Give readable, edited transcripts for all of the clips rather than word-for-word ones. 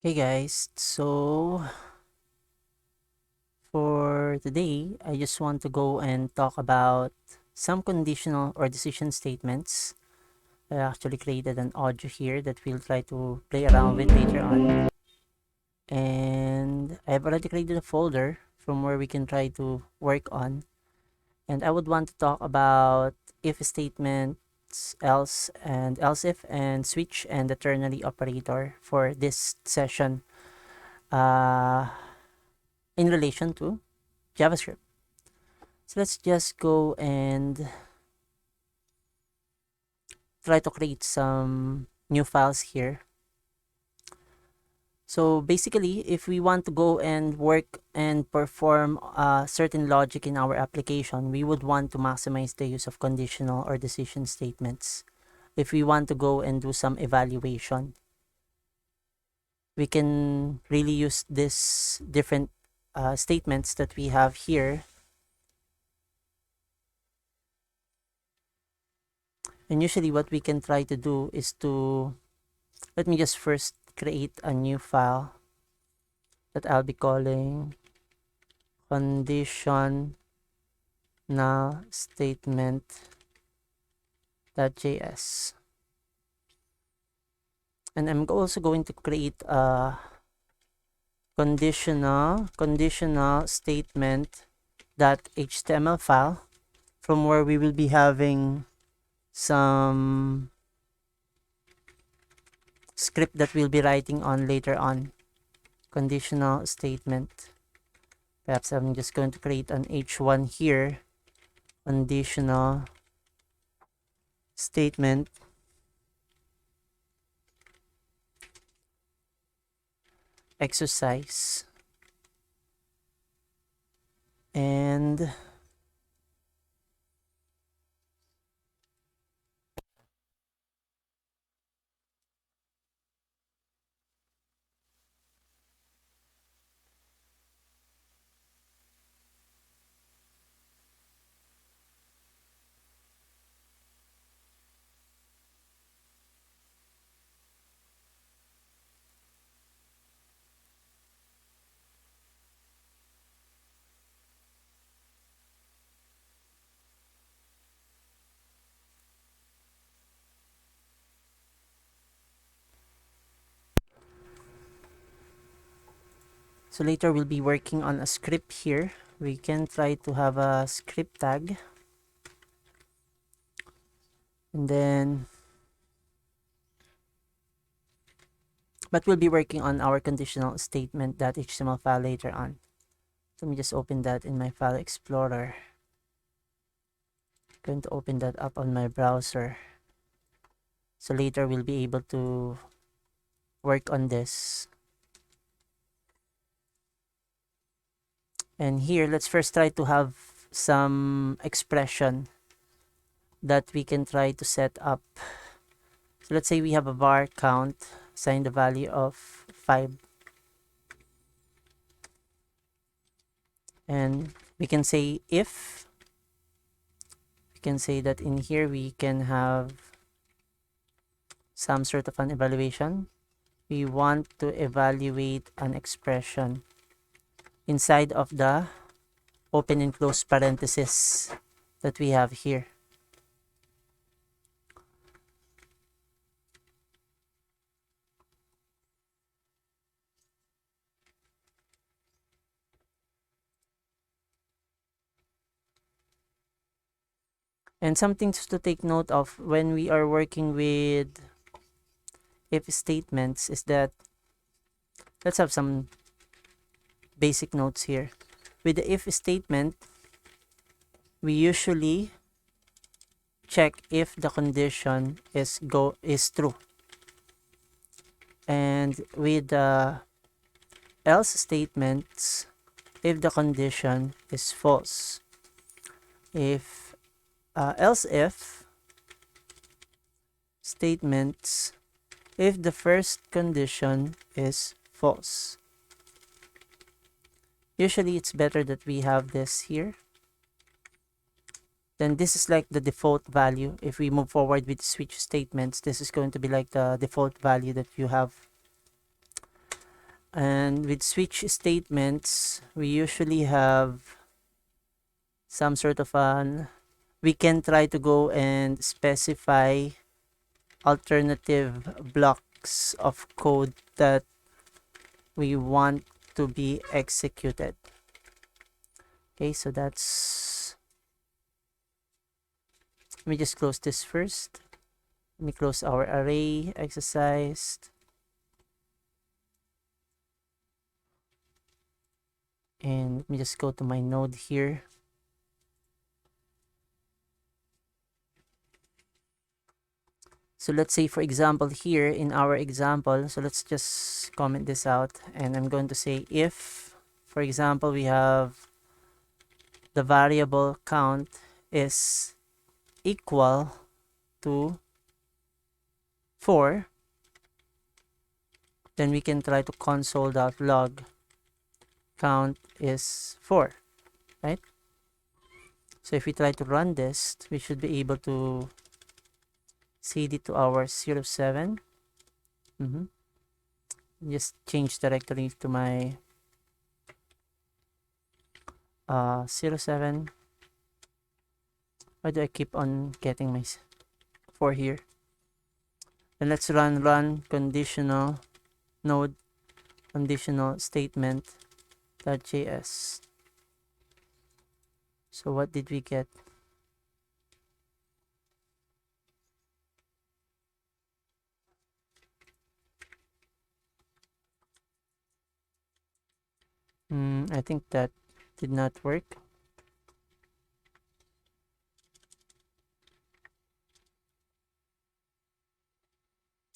Hey guys, so for today, I just want to go and talk about some conditional or decision statements. I actually created an audio here that we'll try to play around with later on. And I've already created a folder from where we can try to work on. And I would want to talk about if statements, else and else if, and switch and the ternary operator for this session in relation to JavaScript. So let's just go and try to create some new files here. So basically, if we want to go and work and perform certain logic in our application, we would want to maximize the use of conditional or decision statements. If we want to go and do some evaluation, we can really use this different statements that we have here. And usually what we can try to do is to, let me just first create a new file that I'll be calling conditional statement.js. And I'm also going to create a conditional statement.html file from where we will be having some script that we'll be writing on later on. Conditional statement. Perhaps I'm just going to create an h1 here. Conditional statement exercise. And so later we'll be working on a script here. We can try to have a script tag. And then, but we'll be working on our conditional statement.html file later on. Let me just open that in my file explorer. I'm going to open that up on my browser. So later we'll be able to work on this. And here, let's first try to have some expression that we can try to set up. So let's say we have a var count, assign the value of 5. And we can say if, we can say that in here we can have some sort of an evaluation. We want to evaluate an expression inside of the open and close parenthesis that we have here. And some things to take note of when we are working with if statements is that, let's have some basic notes here. With the if statement, we usually check if the condition is true. And with the else statements, if the condition is false. If else if statements, if the first condition is false. Usually it's better that we have this here. Then this is like the default value. If we move forward with switch statements, this is going to be like the default value that you have. And with switch statements, we usually have some sort of we can try to go and specify alternative blocks of code that we want to be executed. Okay, so that's, let me just close this first. Let me close our array exercise. And let me just go to my node here. So let's say, for example, here in our example, so let's just comment this out, and I'm going to say if, for example, we have the variable count is equal to 4, then we can try to console.log count is 4, right? So if we try to run this, we should be able to cd to our 07. Just change directory to my 07. Why do I keep on getting my 4 here? And let's run conditional node conditional statement.js. So what did we get? I think that did not work.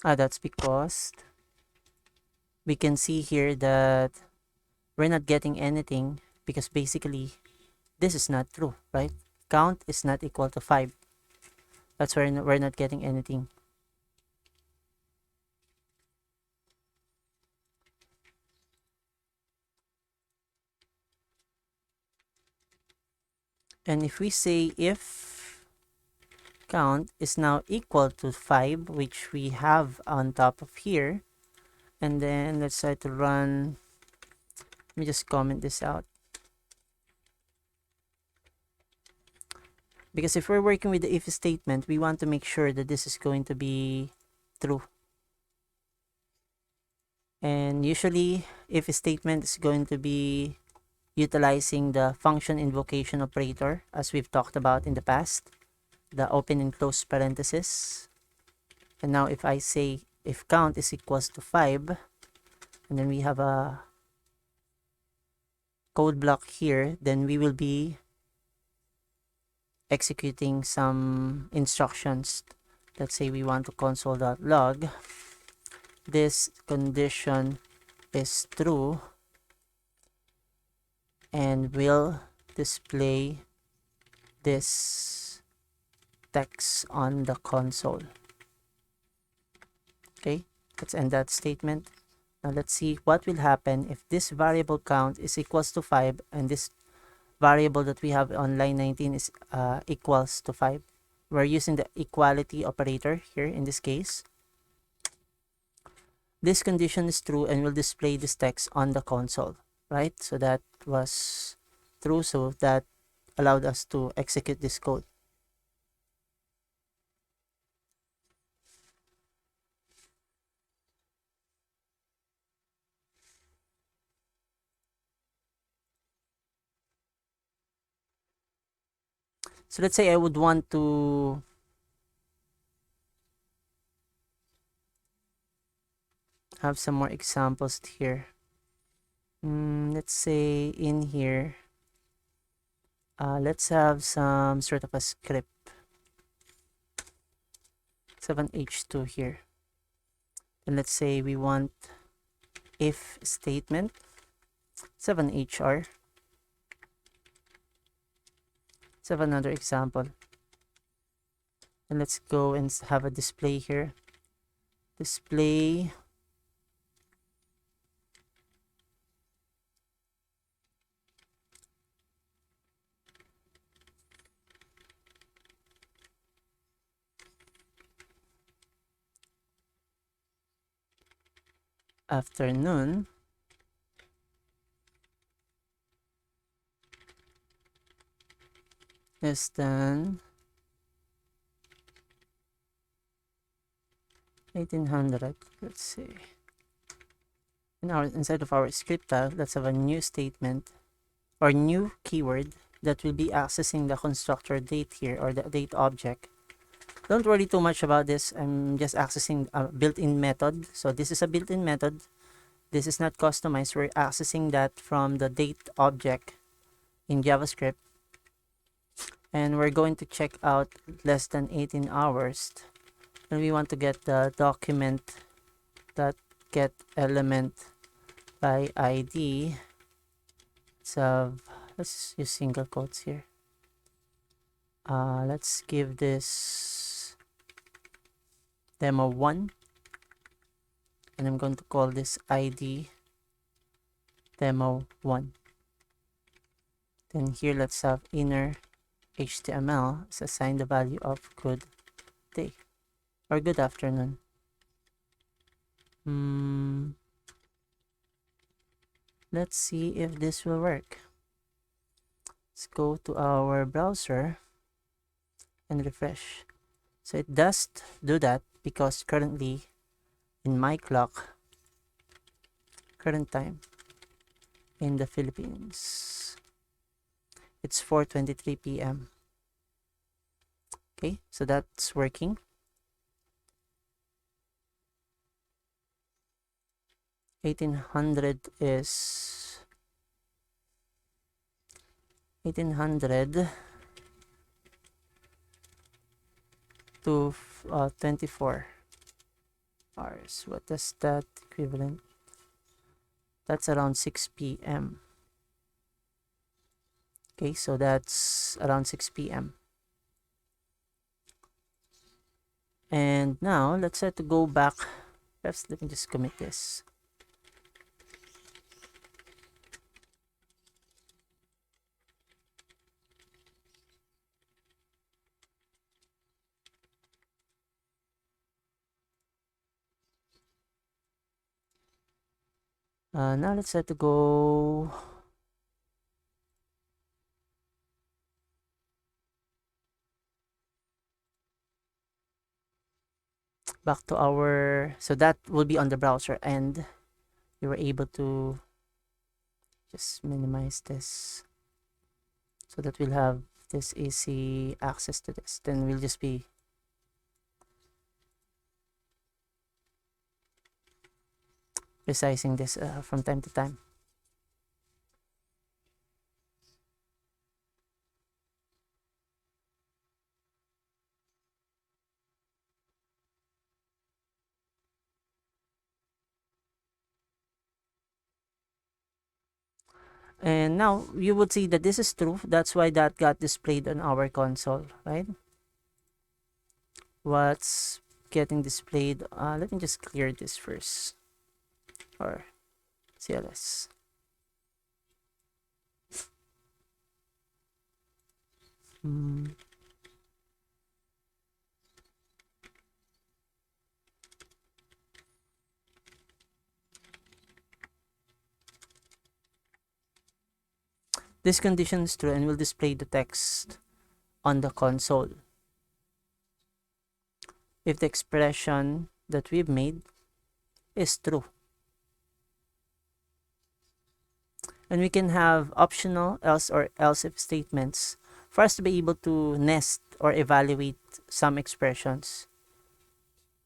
That's because we can see here that we're not getting anything, because basically this is not true, right? Count is not equal to 5. That's why we're not getting anything. And if we say if count is now equal to 5, which we have on top of here, and then let's try to run, let me just comment this out. Because if we're working with the if statement, we want to make sure that this is going to be true. And usually, if statement is going to be utilizing the function invocation operator, as we've talked about in the past, the open and close parenthesis. And now if I say if count is equals to 5, and then we have a code block here, then we will be executing some instructions. Let's say we want to console.log this condition is true, and will display this text on the console. Okay, let's end that statement. Now let's see what will happen if this variable count is equals to 5 and this variable that we have on line 19 is equals to 5. We're using the equality operator here in this case. This condition is true and will display this text on the console, right? So that was true, so that allowed us to execute this code. So let's say I would want to have some more examples here. Let's say in here, let's have some sort of a script. 7h2 here. And let's say we want if statement 7hr. Let's have another example. And let's go and have a display here. Display afternoon. less than 1800. Let's see. Inside of our script file, let's have a new statement or new keyword that will be accessing the constructor date here, or the date object. Don't worry too much about this. I'm just accessing a built-in method. So this is a built-in method. This is not customized. We're accessing that from the date object in JavaScript. And we're going to check out less than 18 hours. And we want to get the document that get element by ID. So let's use single quotes here. Let's give this demo 1, and I'm going to call this ID demo 1. Then here let's have inner HTML is assign the value of good day or good afternoon. Let's see if this will work. Let's go to our browser and refresh. So it does do that because currently in my clock, current time in the Philippines, it's 4:23 p.m. Okay, so that's working. is 1800 to 24 hours. What does that equivalent? That's around 6 p.m. Okay, so that's around 6 p.m. And now let's try to go back. Perhaps let me just commit this. Now let's try to go back to our, so that will be on the browser, and we were able to just minimize this so that we'll have this easy access to this. Then we'll just be resizing this from time to time. And now you would see that this is true. That's why that got displayed on our console, right? What's getting displayed? Let me just clear this first, or CLS. This condition is true and will display the text on the console if the expression that we've made is true. And we can have optional else or else if statements for us to be able to nest or evaluate some expressions.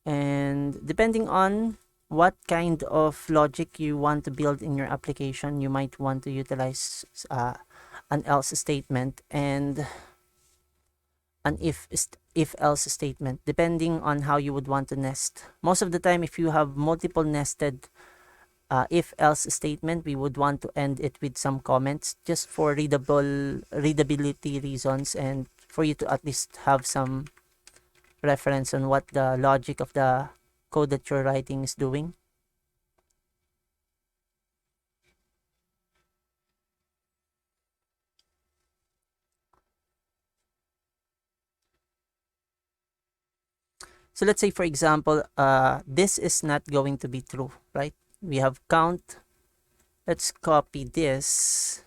And depending on what kind of logic you want to build in your application, you might want to utilize an else statement and an if else statement, depending on how you would want to nest. Most of the time, if you have multiple nested if else statement, we would want to end it with some comments just for readability reasons, and for you to at least have some reference on what the logic of the code that you're writing is doing. So let's say, for example, this is not going to be true, right? We have count. Let's copy this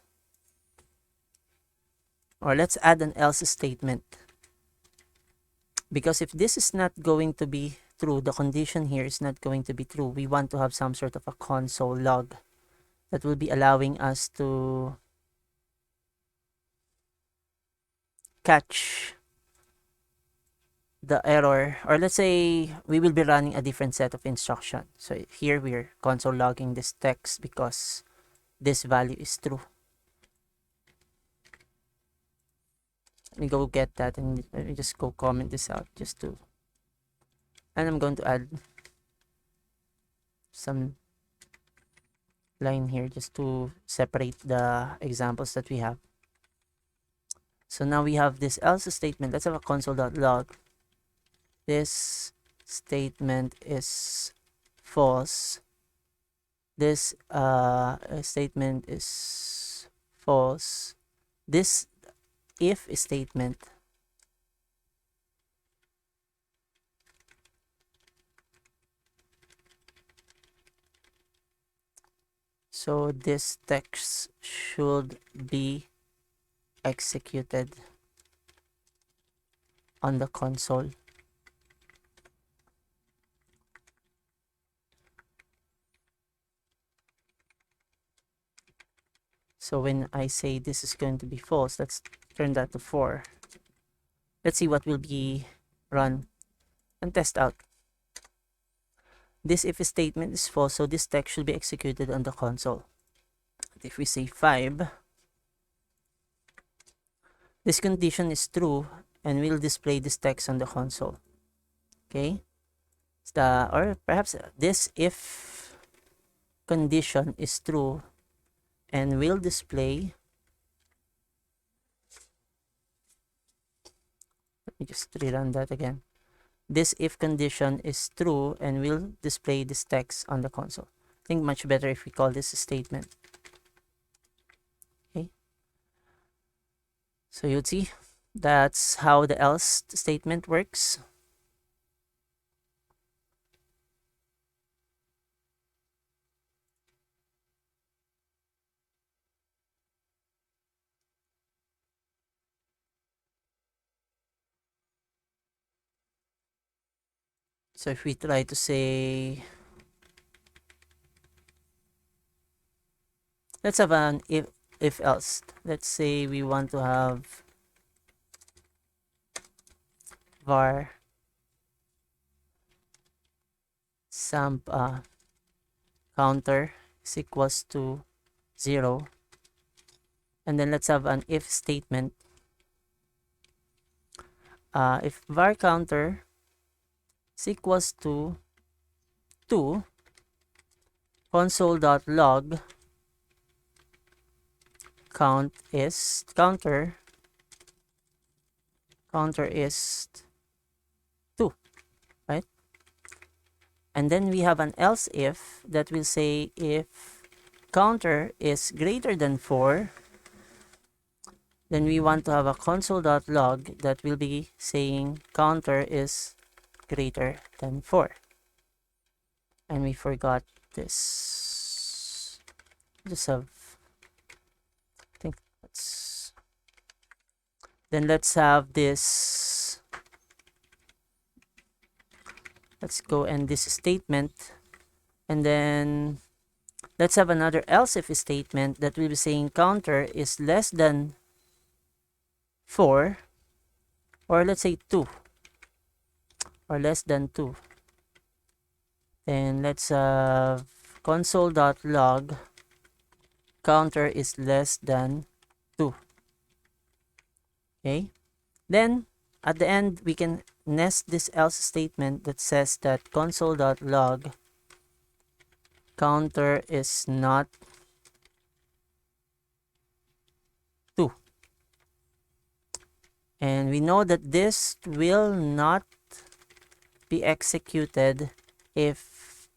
or let's add an else statement. Because if this is not going to be true, the condition here is not going to be true, we want to have some sort of a console log that will be allowing us to catch the error, or let's say we will be running a different set of instructions. So here we're console logging this text because this value is true. Let me go get that, and let me just go comment this out just to, and I'm going to add some line here just to separate the examples that we have. So now we have this else statement. Let's have a console.log. This statement is false. This statement is false. This if statement so this text should be executed on the console. So when I say this is going to be false, let's turn that to 4. Let's see what will be run and test out. This if statement is false, so this text should be executed on the console. If we say 5, this condition is true and we'll display this text on the console. Okay? Or perhaps this if condition is true and will display, let me just rerun that again. This if condition is true and will display this text on the console. I think much better if we call this a statement. Okay. So you'll see that's how the else statement works. So if we try to say, let's have an if else. Let's say we want to have var counter is equals to 0, and then let's have an if statement. If var counter is equals to 2, console.log counter is 2, right? And then we have an else if that will say if counter is greater than 4, then we want to have a console.log that will be saying counter is greater than 4. And we forgot this. Just have, I think let's, then let's have this, let's go and this statement, and then let's have another else if statement that will be saying counter is less than 4, or let's say 2, or less than 2. Then let's have console.log counter is less than 2. Okay, then at the end we can nest this else statement that says that console.log counter is not 2. And we know that this will not be executed if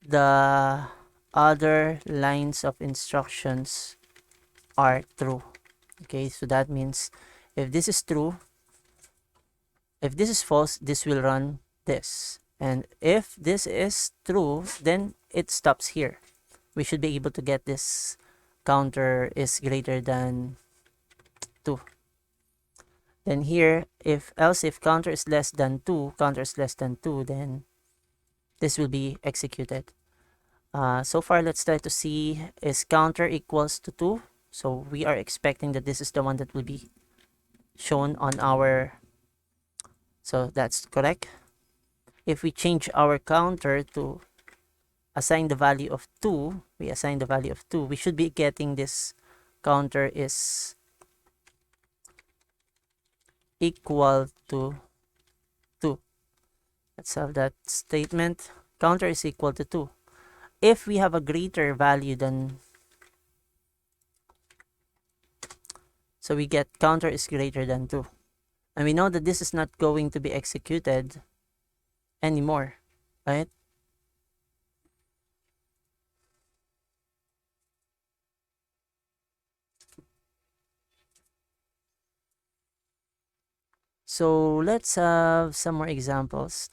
the other lines of instructions are true. Okay, so that means if this is true, if this is false, this will run this. And if this is true, then it stops here. We should be able to get this counter is greater than 2. Then here, else if counter is less than 2, then this will be executed. So far, let's try to see, is counter equals to 2? So we are expecting that this is the one that will be shown on our, so that's correct. If we change our counter to assign the value of 2, we assign the value of 2, we should be getting this counter is equal to 2. Let's have that statement. Counter is equal to 2. If we have a greater value than, so we get counter is greater than 2. And we know that this is not going to be executed anymore, right? So let's have some more examples.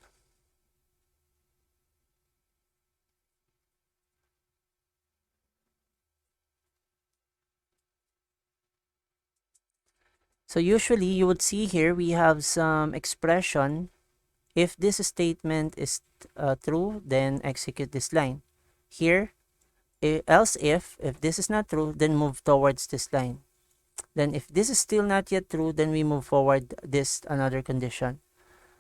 So usually you would see here we have some expression. If this statement is true, then execute this line. Here, else if this is not true, then move towards this line. Then if this is still not yet true, then we move forward this another condition.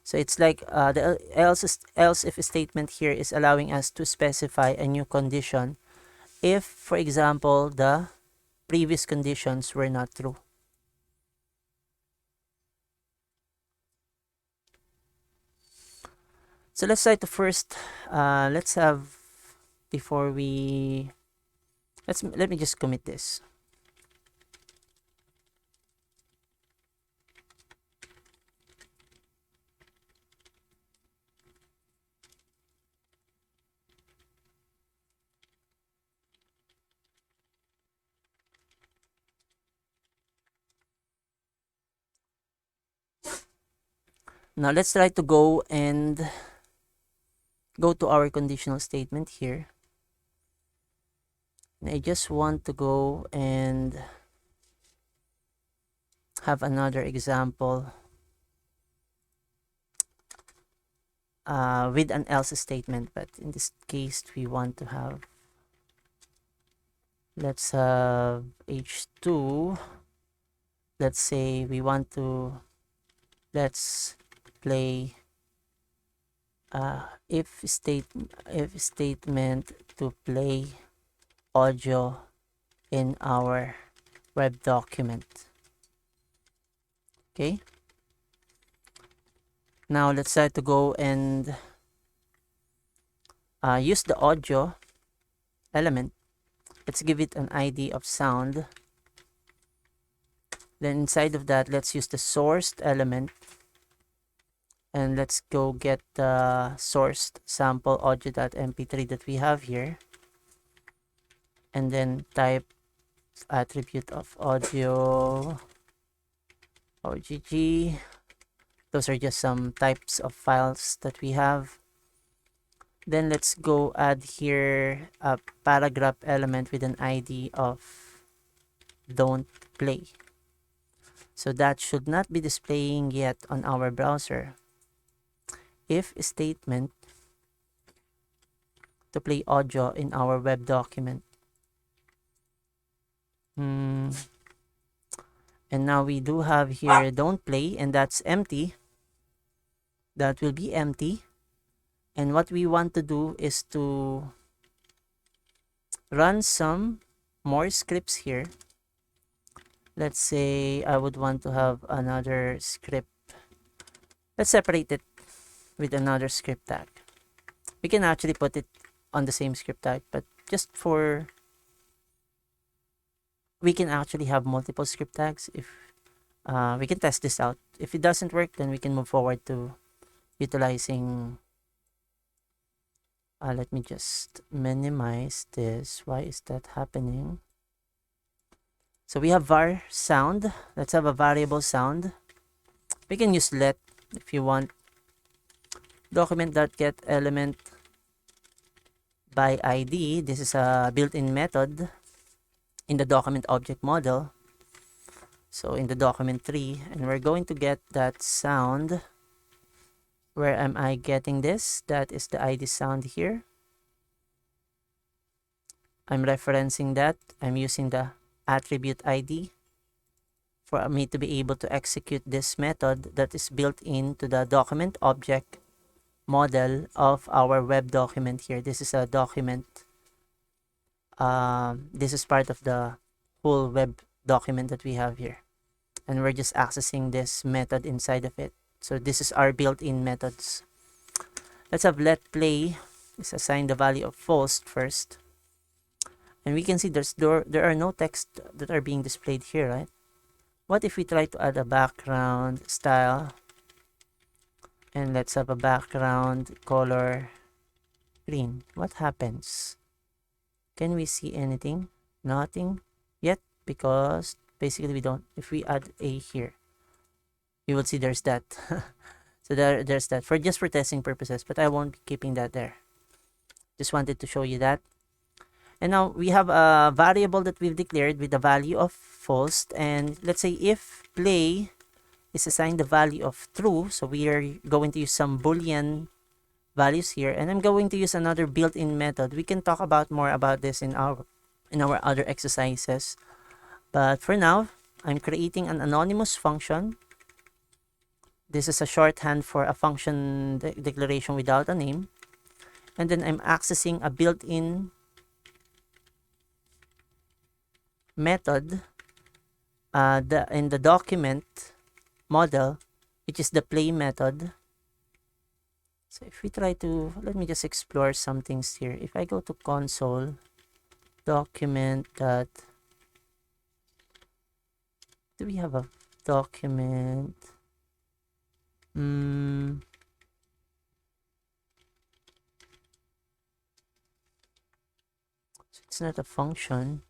So it's like the else if statement here is allowing us to specify a new condition if, for example, the previous conditions were not true. So let's try to first, let's have, before we, let me just commit this. Now let's try to go to our conditional statement here. And I just want to go and have another example with an else statement, but in this case we want to have, let's have h2. Let's say we want to, let's play if statement to play audio in our web document. Okay, now let's try to go and use the audio element. Let's give it an ID of sound. Then inside of that, let's use the sourced element, and let's go get the sourced sample audio.mp3 that we have here, and then type attribute of audio OGG. Those are just some types of files that we have. Then let's go add here a paragraph element with an ID of don't play. So that should not be displaying yet on our browser. If statement to play audio in our web document. And now we do have here don't play, and that's empty. That will be empty. And what we want to do is to run some more scripts here. Let's say I would want to have another script. Let's separate it with another script tag. We can actually put it on the same script tag, but just for, we can actually have multiple script tags. If we can test this out. If it doesn't work, then we can move forward to utilizing, let me just minimize this. Why is that happening? So we have var sound. Let's have a variable sound. We can use let if you want. Document.get element by ID. This is a built-in method. in the document object model. So in the document tree, and we're going to get that sound. Where am I getting this? That is the ID sound here. I'm referencing that. I'm using the attribute ID for me to be able to execute this method that is built into the document object model of our web document here. This is a document. This is part of the whole web document that we have here. And we're just accessing this method inside of it. So this is our built-in methods. Let's have let play is assign the value of false first. And we can see there are no text that are being displayed here, right? What if we try to add a background style? And let's have a background color green. What happens? Can we see anything? Nothing yet, because basically we don't. If we add a here, you will see there's that. So there's that for just for testing purposes, but I won't be keeping that there. Just wanted to show you that. And now we have a variable that we've declared with the value of false. And let's say if play is assigned the value of true, so we are going to use some Boolean values here, and I'm going to use another built-in method. We can talk about more about this in our other exercises, but for now I'm creating an anonymous function. This is a shorthand for a function declaration without a name, and then I'm accessing a built-in method in the document model, which is the play method. So if we try to, let me just explore some things here. If I go to console document that, do we have a document? So it's not a function.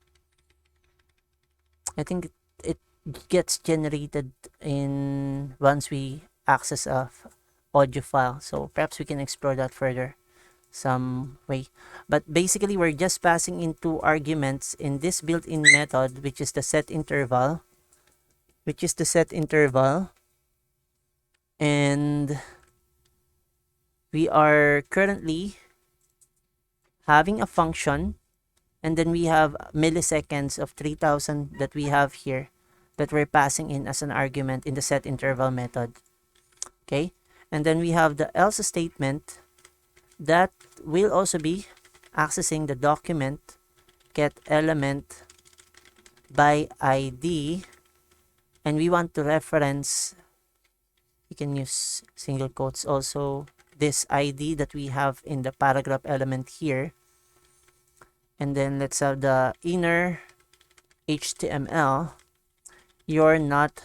I think it gets generated in once we access a audio file. So perhaps we can explore that further some way. But basically we're just passing in two arguments in this built-in method, which is the set interval. And we are currently having a function, and then we have milliseconds of 3000 that we have here that we're passing in as an argument in the set interval method. Okay, and then we have the else statement that will also be accessing the document get element by ID, and we want to reference, you can use single quotes also, this ID that we have in the paragraph element here. And then let's have the inner HTML. You're not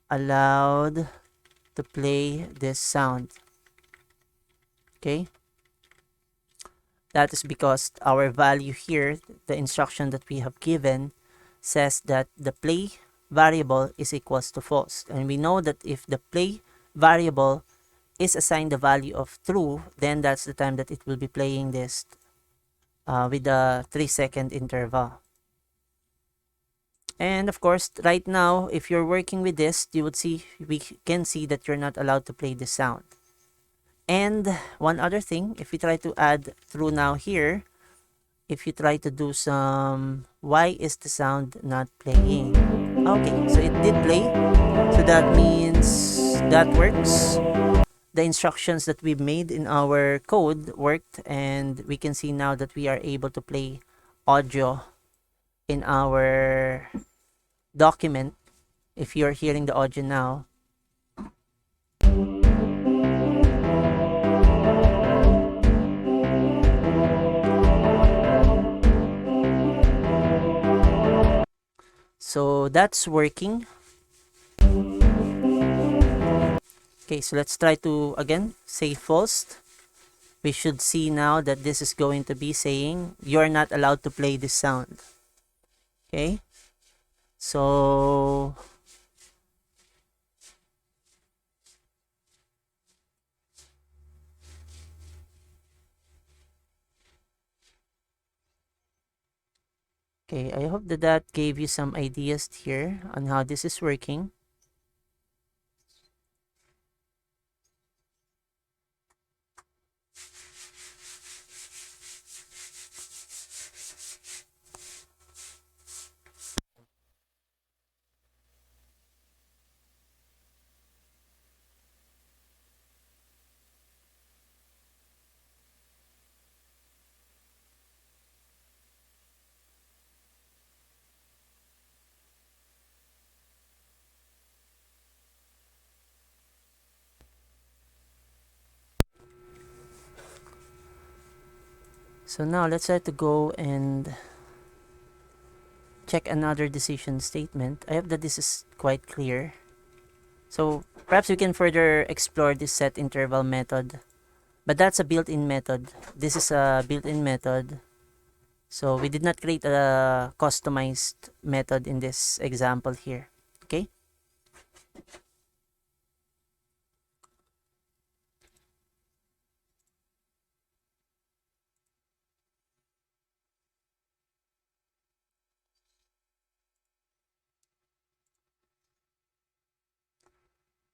allowed to play this sound. Okay, that is because our value here, the instruction that we have given, says that the play variable is equals to false, and we know that if the play variable is assigned the value of true, then that's the time that it will be playing this with a 3-second interval. And of course, right now, if you're working with this, you would see, we can see that you're not allowed to play this sound. And one other thing, if we try to add true now here, if you try to do some, why is the sound not playing? Okay, so it did play, so that means that works. The instructions that we made in our code worked, and we can see now that we are able to play audio in our document. If you're hearing the audio now, so that's working. Okay, so let's try to again say false. We should see now that this is going to be saying you're not allowed to play this sound. Okay, so Okay, I hope that that gave you some ideas here on how this is working. So now let's try to go and check another decision statement. I hope that this is quite clear. So perhaps we can further explore this set interval method, but that's a built-in method. This is a built-in method. So we did not create a customized method in this example here. Okay.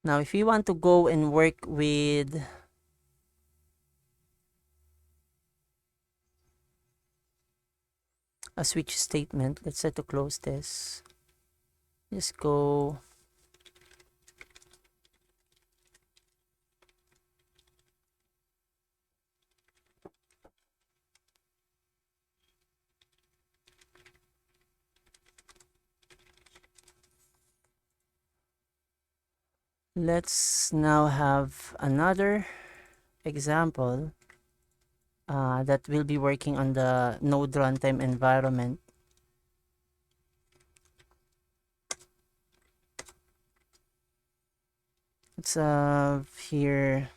Now, if you want to go and work with a switch statement, let's try to close this. Just go let's now have another example that will be working on the node runtime environment. Let's have here,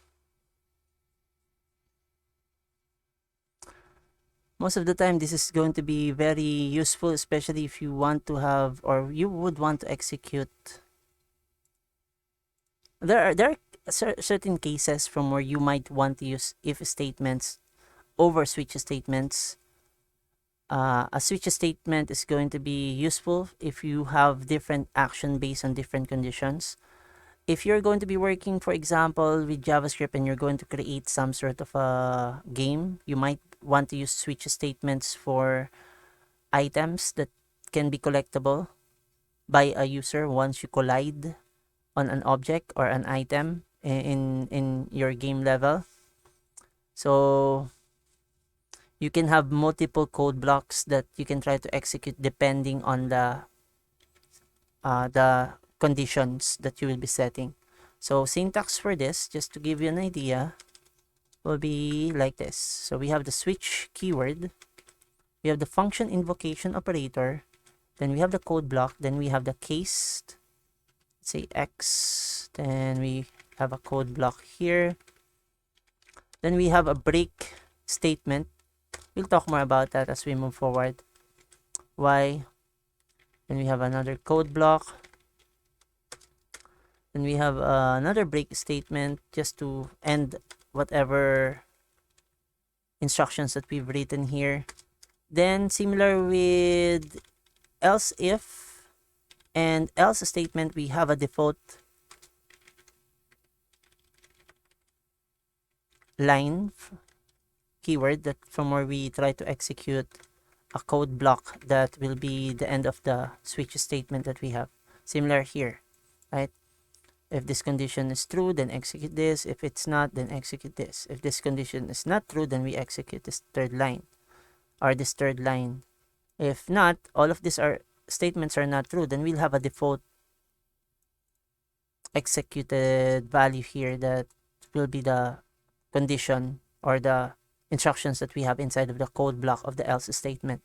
most of the time this is going to be very useful, especially if you want to have, or you would want to execute. There are certain cases from where you might want to use if statements over switch statements. A switch statement is going to be useful if you have different action based on different conditions. If you're going to be working, for example, with JavaScript and you're going to create some sort of a game, you might want to use switch statements for items that can be collectible by a user once you collide on an object or an item in your game level. So you can have multiple code blocks that you can try to execute depending on the conditions that you will be setting. So syntax for this, just to give you an idea, will be like this. So we have the switch keyword, we have the function invocation operator, then we have the code block, then we have the case, let's say x, then we have a code block here, then we have a break statement. We'll talk more about that as we move forward. Y, then we have another code block, then we have another break statement just to end whatever instructions that we've written here. Then similar with else if and else statement, we have a default line keyword that from where we try to execute a code block that will be the end of the switch statement that we have. Similar here, right? If this condition is true, then execute this. If it's not, then execute this. If this condition is not true, then we execute this third line or this third line. If not, all of these statements are not true, then we'll have a default executed value here that will be the condition or the instructions that we have inside of the code block of the else statement.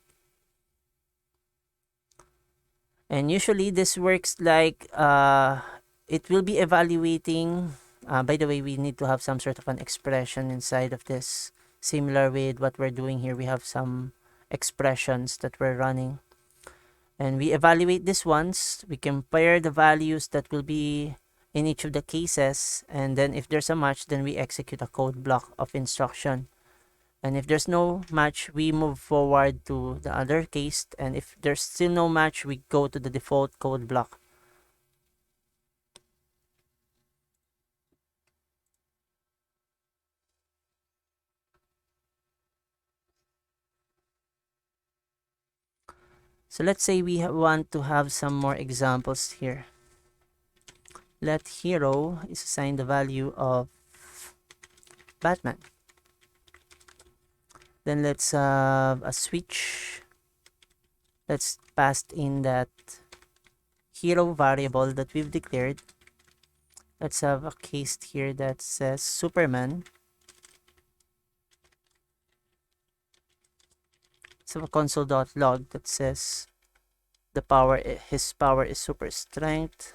And usually this works like it will be evaluating. By the way, we need to have some sort of an expression inside of this. Similar with what we're doing here, we have some expressions that we're running. And we evaluate this once. We compare the values that will be in each of the cases. And then if there's a match, then we execute a code block of instruction. And if there's no match, we move forward to the other case. And if there's still no match, we go to the default code block. So let's say we want to have some more examples here. Let hero is assigned the value of Batman. Then let's have a switch. Let's pass in that hero variable that we've declared. Let's have a case here that says Superman. So a console.log that says his power is super strength.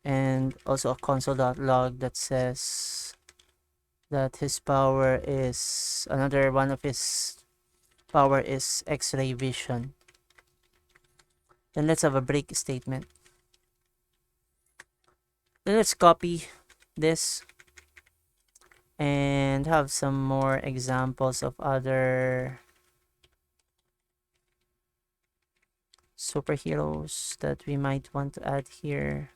And also a console.log that says that his power is, another one of his power is X-ray vision. Then let's have a break statement. Then let's copy this and have some more examples of other superheroes that we might want to add here.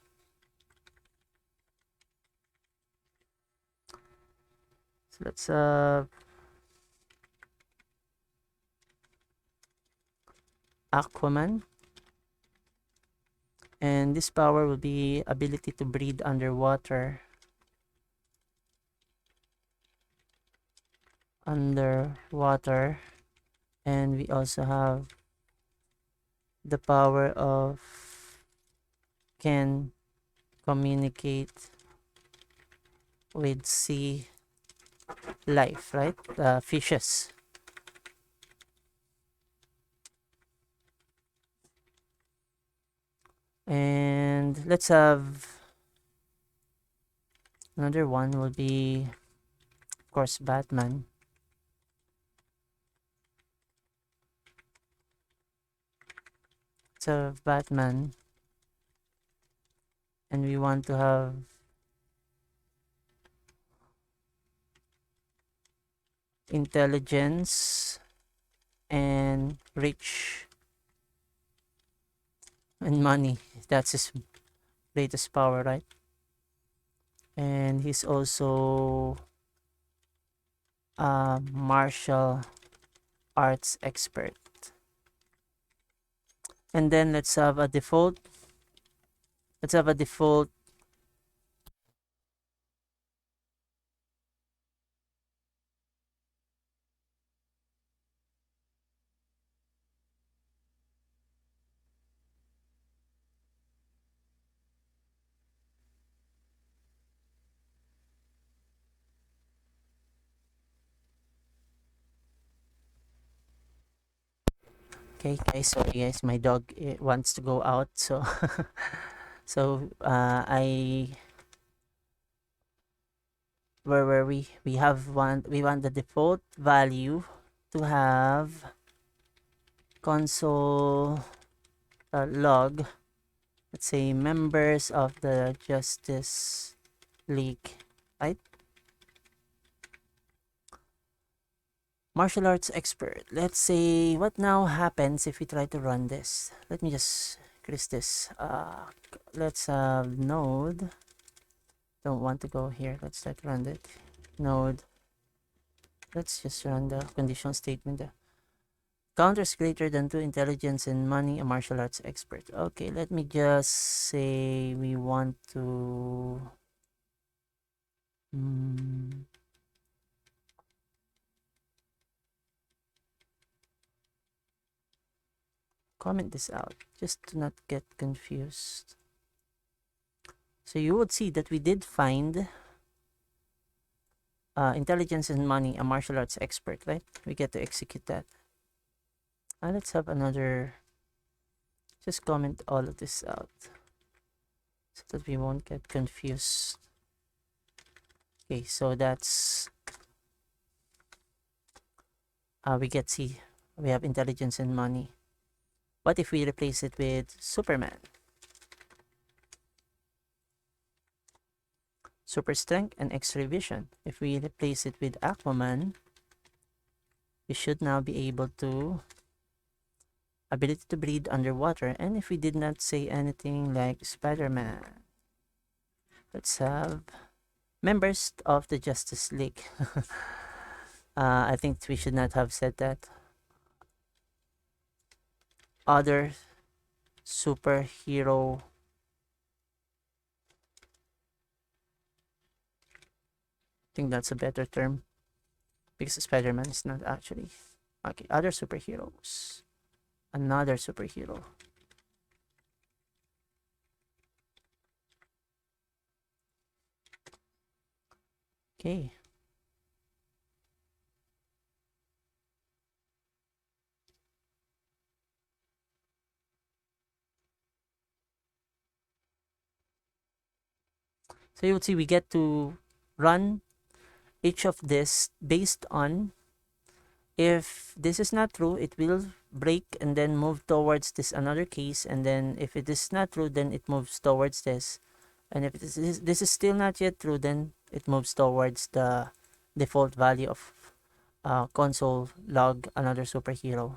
So let's Aquaman. And this power will be ability to breathe underwater. And we also have the power of can communicate with sea life, right? Fishes. And let's have another one will be, of course, Batman. Let's have Batman. And we want to have intelligence and rich and money. That's his greatest power, right? And he's also a martial arts expert. And then let's have a default. Okay, guys, sorry guys, my dog wants to go out, so so where were we? We want the default value to have console log, let's say members of the Justice League, right? Martial arts expert. Let's say what now happens if we try to run this. Let me just increase this. Let's have node. Don't want to go here. Let's try to run it. Node. Let's just run the conditional statement. Counters greater than 2 intelligence and money, a martial arts expert. Okay, let me just say we want to comment this out just to not get confused. So you would see that we did find intelligence and money, a martial arts expert, right? We get to execute that. Let's have another, just comment all of this out so that we won't get confused. Okay, so that's we have intelligence and money. What if we replace it with Superman? super strength, and X-ray vision. If we replace it with Aquaman, we should now be able to ability to breathe underwater. And if we did not say anything like Spider-Man, let's have members of the Justice League. I think we should not have said that. Other superhero. I think that's a better term because Spider-Man is not actually. Okay, other superheroes. Another superhero. Okay. So you would see we get to run each of this based on if this is not true, it will break and then move towards this another case, and then if it is not true, then it moves towards this, and if this is still not yet true, then it moves towards the default value of console log another superhero.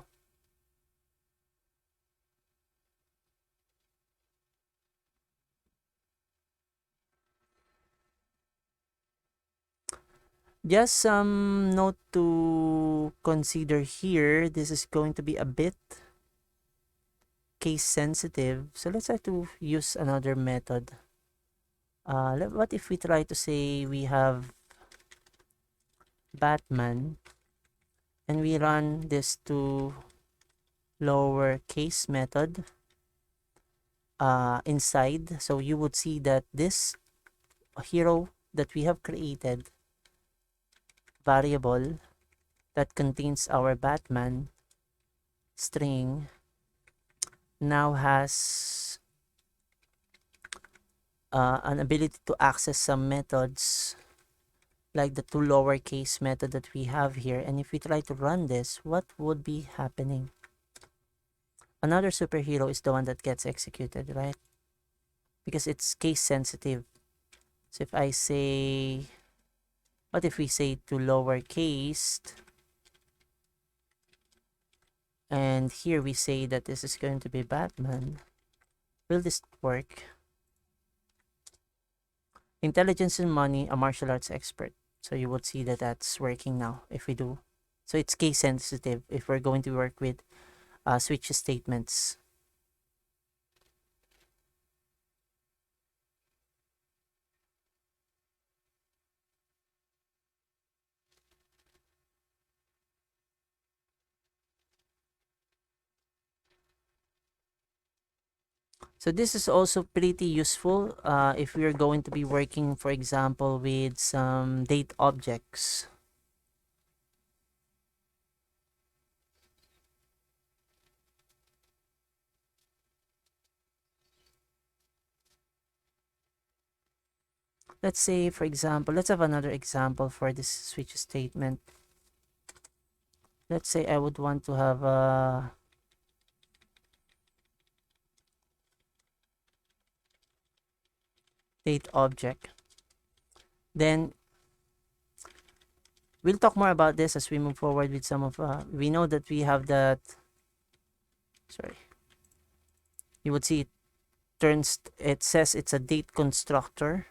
Just some note to consider here. This is going to be a bit case sensitive, so let's try to use another method. What if we try to say we have Batman and we run this to lowercase method inside, so you would see that this hero that we have created variable that contains our Batman string now has an ability to access some methods like the two lowercase method that we have here. And if we try to run this, what would be happening? Another superhero is the one that gets executed, right? Because it's case sensitive. So if I say, what if we say to lowercase, and here we say that this is going to be Batman, will this work? Intelligence and money, a martial arts expert. So you would see that that's working now if we do. So it's case sensitive if we're going to work with switch statements. So this is also pretty useful if we're going to be working, for example, with some date objects. Let's say, for example, let's have another example for this switch statement. Let's say I would want to have a date object. Then we'll talk more about this as we move forward with some of, we know that we have that, sorry, you would see it says it's a date constructor,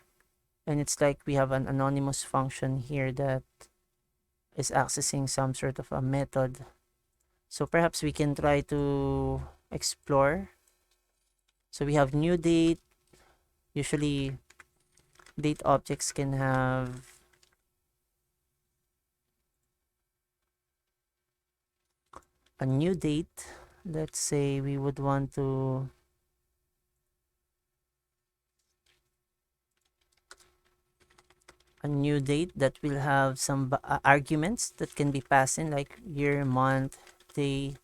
and it's like we have an anonymous function here that is accessing some sort of a method. So perhaps we can try to explore. So we have new date. Usually date objects can have a new date. Let's say we would want to a new date that will have some arguments that can be passed in, like year, month, day,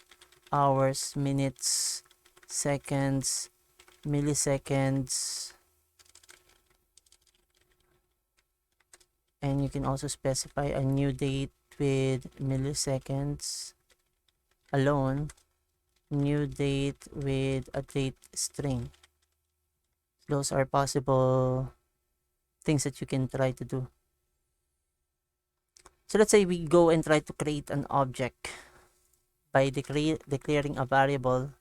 hours, minutes, seconds, milliseconds, and you can also specify a new date with milliseconds alone, new date with a date string. Those are possible things that you can try to do. So let's say we go and try to create an object by declaring a variable.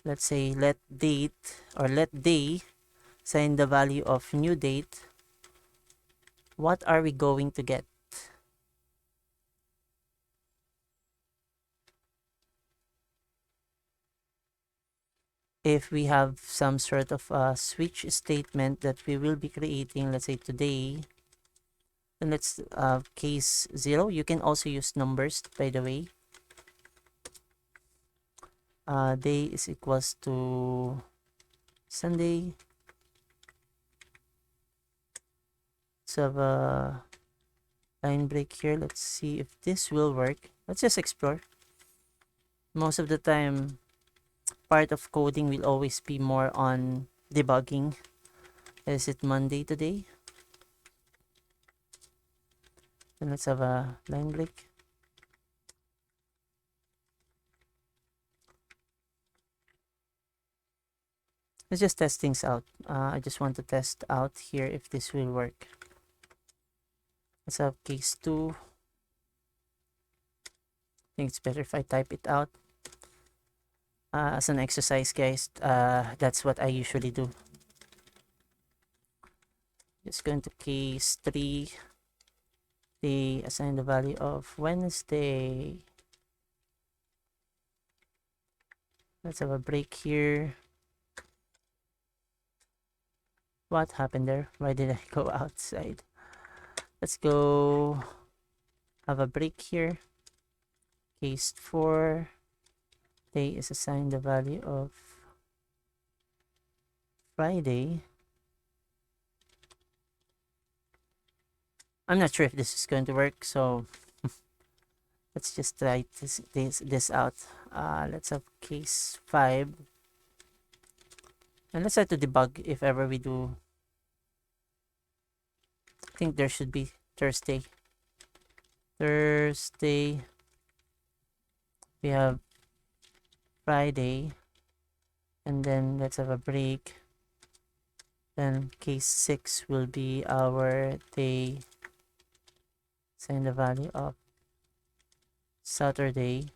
Let's say let date or let day assign the value of new date. What are we going to get? If we have some sort of a switch statement that we will be creating, let's say today, then let's case 0. You can also use numbers, by the way. Day is equals to Sunday. Let's have a line break here. Let's see if this will work. Let's just explore. Most of the time, part of coding will always be more on debugging. Is it Monday today? Then let's have a line break. Let's just test things out. I just want to test out here if this will work. Let's have case 2. I think it's better if I type it out. As an exercise, guys, that's what I usually do. Just going to case 3. They assign the value of Wednesday. Let's have a break here. What happened there? Why did I go outside? Let's go have a break here. Case 4. Day is assigned the value of Friday. I'm not sure if this is going to work, so let's just try this out. Let's have case 5. And let's try to debug if ever we do. I think there should be Thursday. We have Friday. And then let's have a break. Then case 6 will be our day. Assign the value of Saturday.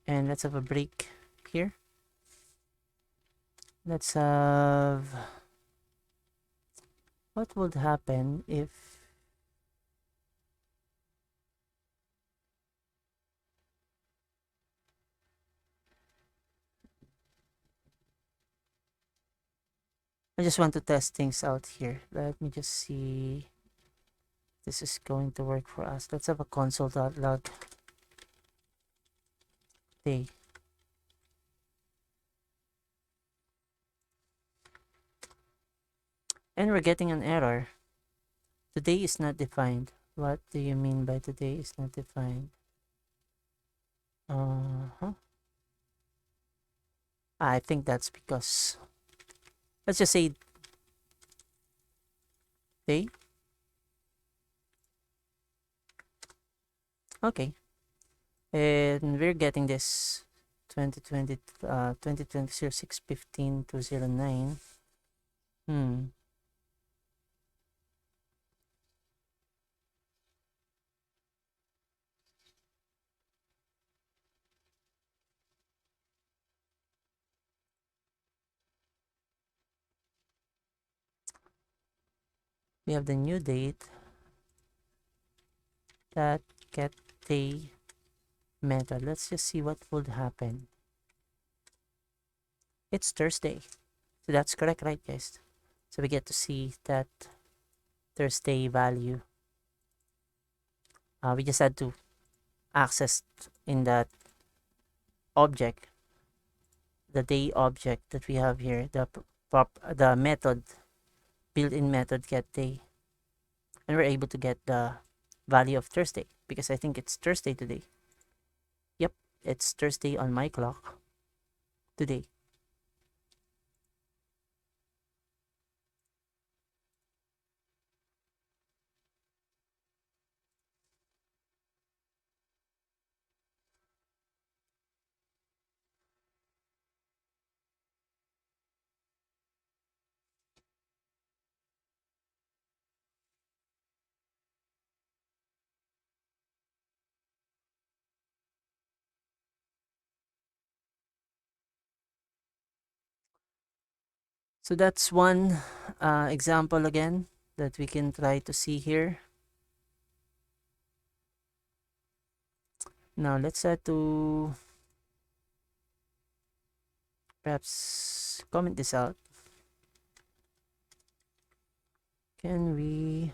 And let's have a break here. Let's have, what would happen if I just want to test things out here. Let me just see if this is going to work for us. Let's have a console.log day. And we're getting an error. Today is not defined. What do you mean by today is not defined? I think that's because, let's just say day. Okay. And we're getting this 2020 0615 209. We have the new date, that get day method. Let's just see what would happen. It's Thursday. So that's correct, right, guys? So we get to see that Thursday value. We just had to access in that object, the day object that we have here, the method, built-in method get day. And we're able to get the value of Thursday because I think it's Thursday today. Yep, it's Thursday on my clock today. So that's one example again that we can try to see here. Now let's try to perhaps comment this out. Can we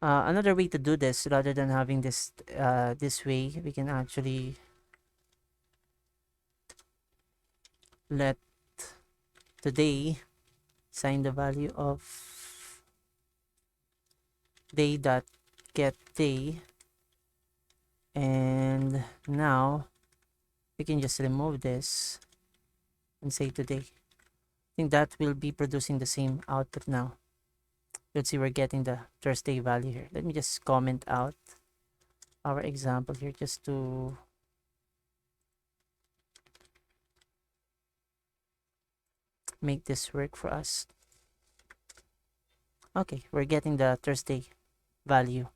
another way to do this, rather than having this this way, we can actually let today assign the value of day dot get day, and now we can just remove this and say today. I think that will be producing the same output now. Let's see, we're getting the Thursday value here. Let me just comment out our example here just to make this work for us. Okay, we're getting the Thursday value.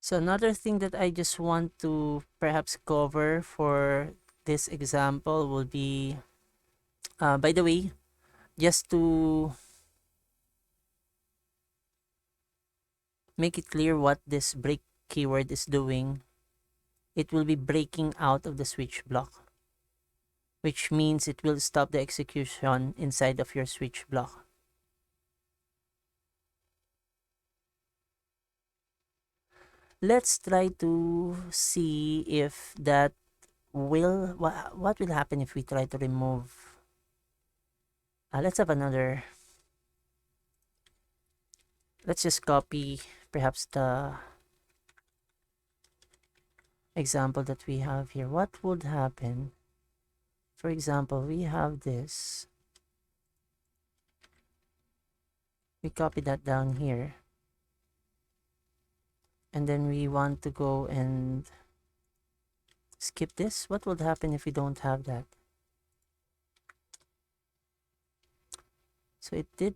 So another thing that I just want to perhaps cover for this example will be, by the way, just to make it clear what this break keyword is doing, it will be breaking out of the switch block, which means it will stop the execution inside of your switch block. Let's try to see if that will, what will happen if we try to remove. Let's have another, let's just copy perhaps the example that we have here. What would happen? For example, we have this. We copy that down here. And then we want to go and skip this. What would happen if we don't have that? So it did.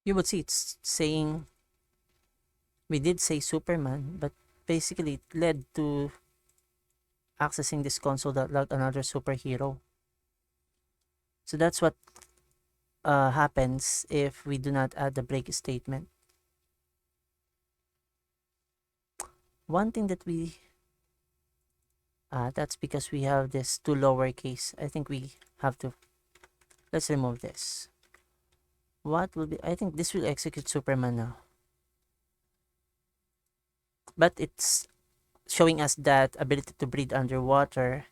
You would see it's saying, we did say Superman, but basically it led to accessing this console.log another superhero. So that's what happens if we do not add the break statement. One thing that we that's because we have this to lowercase. I think we have to, let's remove this. What will be, I think this will execute Superman now, but it's showing us that ability to breathe underwater,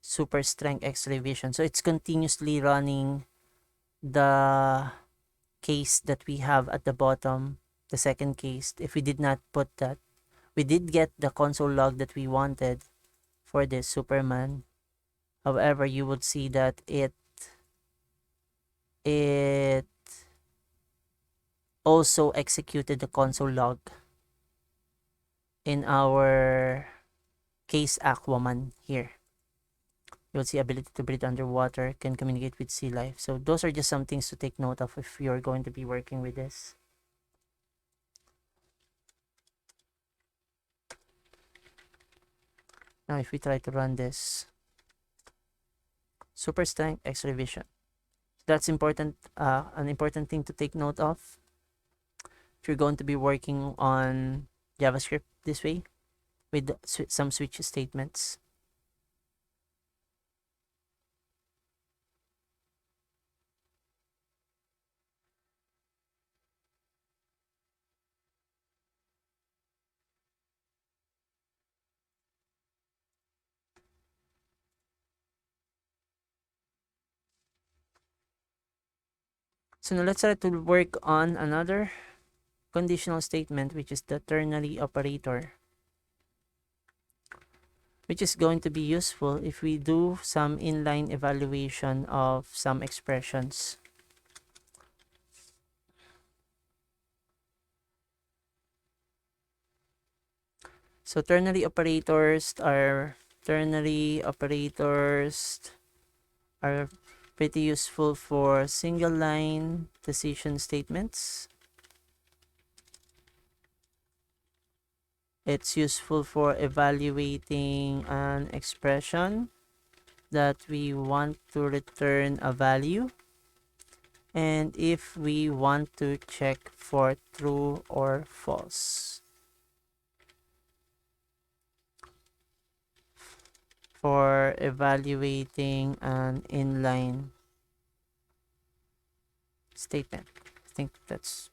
super strength, X-ray vision. So it's continuously running the case that we have at the bottom, the second case. If we did not put that, we did get the console log that we wanted for this Superman. However, you would see that it also executed the console log in our case Aquaman here. You'll see ability to breathe underwater, can communicate with sea life. So those are just some things to take note of if you're going to be working with this. Now if we try to run this, super strength, X-ray vision. That's important, an important thing to take note of if you're going to be working on JavaScript this way with some switch statements. So now let's try to work on another conditional statement, which is the ternary operator, which is going to be useful if we do some inline evaluation of some expressions. So ternary operators are pretty useful for single line decision statements. It's useful for evaluating an expression that we want to return a value, and if we want to check for true or false. For evaluating an inline statement, I think that's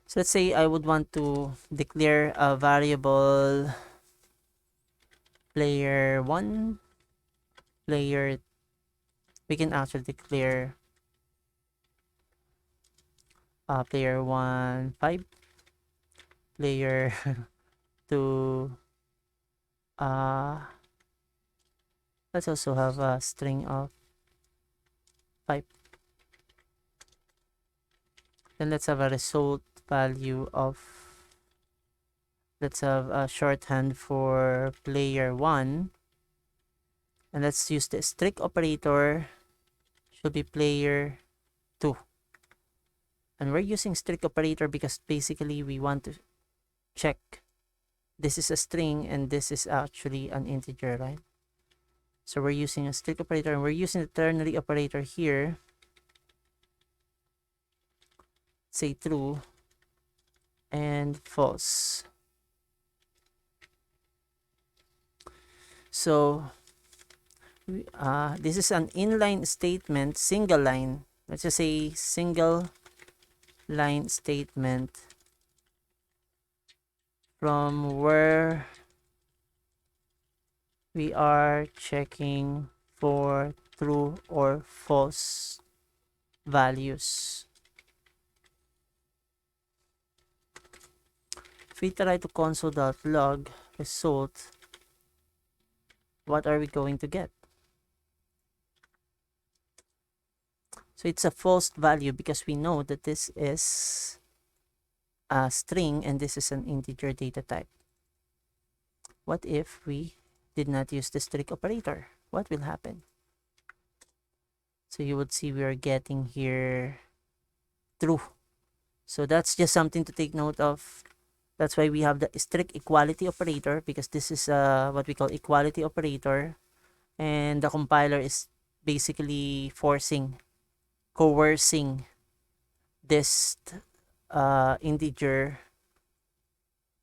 so. Let's say I would want to declare a variable player 1, player, we can actually declare player 1 5, player 2 let's also have a string of 5. Then let's have a result value of, let's have a shorthand for player 1, and let's use the strict operator, should be player 2. And we're using strict operator because basically we want to check this is a string and this is actually an integer, right? So we're using a strict operator, and we're using the ternary operator here. Say true and false. So this is an inline statement, single line. Let's just say single line statement from where we are checking for true or false values. If we try to console.log result, what are we going to get? So it's a false value because we know that this is a string and this is an integer data type. What if we did not use the strict operator? What will happen? So you would see we are getting here true. So that's just something to take note of. That's why we have the strict equality operator, because this is what we call equality operator, and the compiler is basically coercing this integer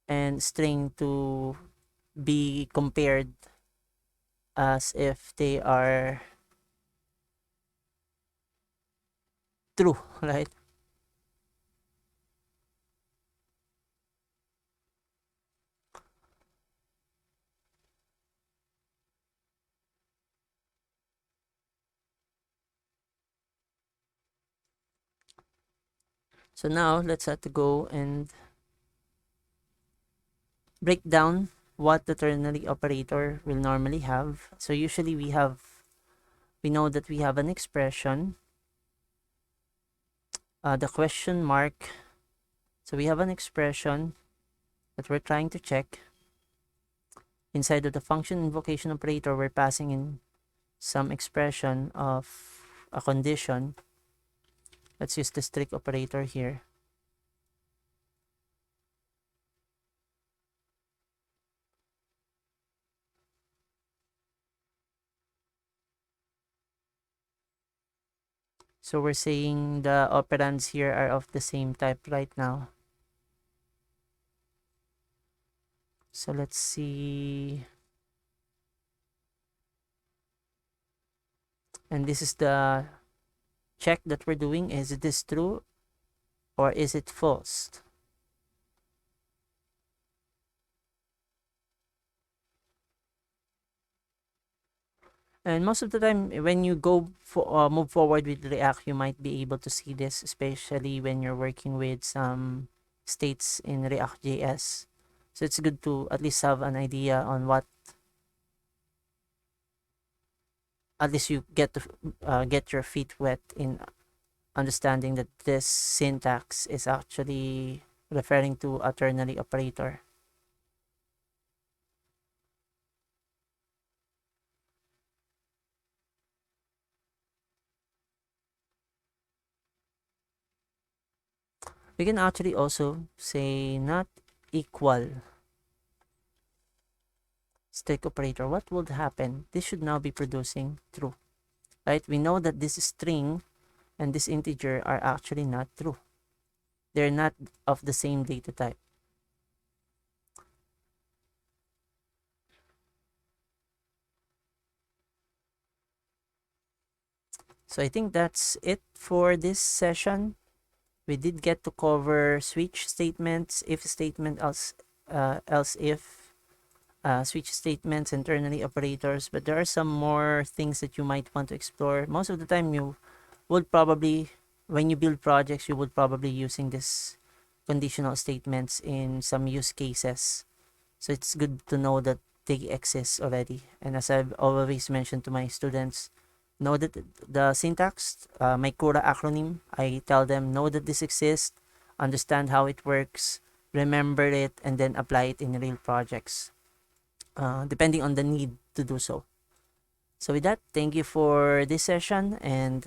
and string to be compared as if they are true, right? So now let's have to go and break down what the ternary operator will normally have. So usually we know that we have an expression, the question mark. So we have an expression that we're trying to check. Inside of the function invocation operator, we're passing in some expression of a condition. Let's use the strict operator here. So we're saying the operands here are of the same type right now. So let's see. And this is the check that we're doing. Is this true or is it false? And most of the time, when you move forward with React, you might be able to see this, especially when you're working with some states in React.js. So it's good to at least have an idea on what, at least you get to get your feet wet in understanding that this syntax is actually referring to a ternary operator. We can actually also say not equal stack operator. What would happen? This should now be producing true, right? We know that this string and this integer are actually not true. They're not of the same data type. So I think that's it for this session. We did get to cover switch statements, if statement, else if, switch statements, and ternary operators, but there are some more things that you might want to explore. Most of the time, you would probably, when you build projects, you would probably using this conditional statements in some use cases. So it's good to know that they exist already. And as I've always mentioned to my students, know that the syntax, my Cura acronym, I tell them, know that this exists, understand how it works, remember it, and then apply it in real projects, depending on the need to do so. So with that, thank you for this session, and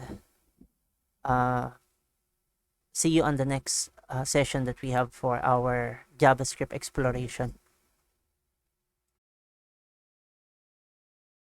see you on the next session that we have for our JavaScript exploration.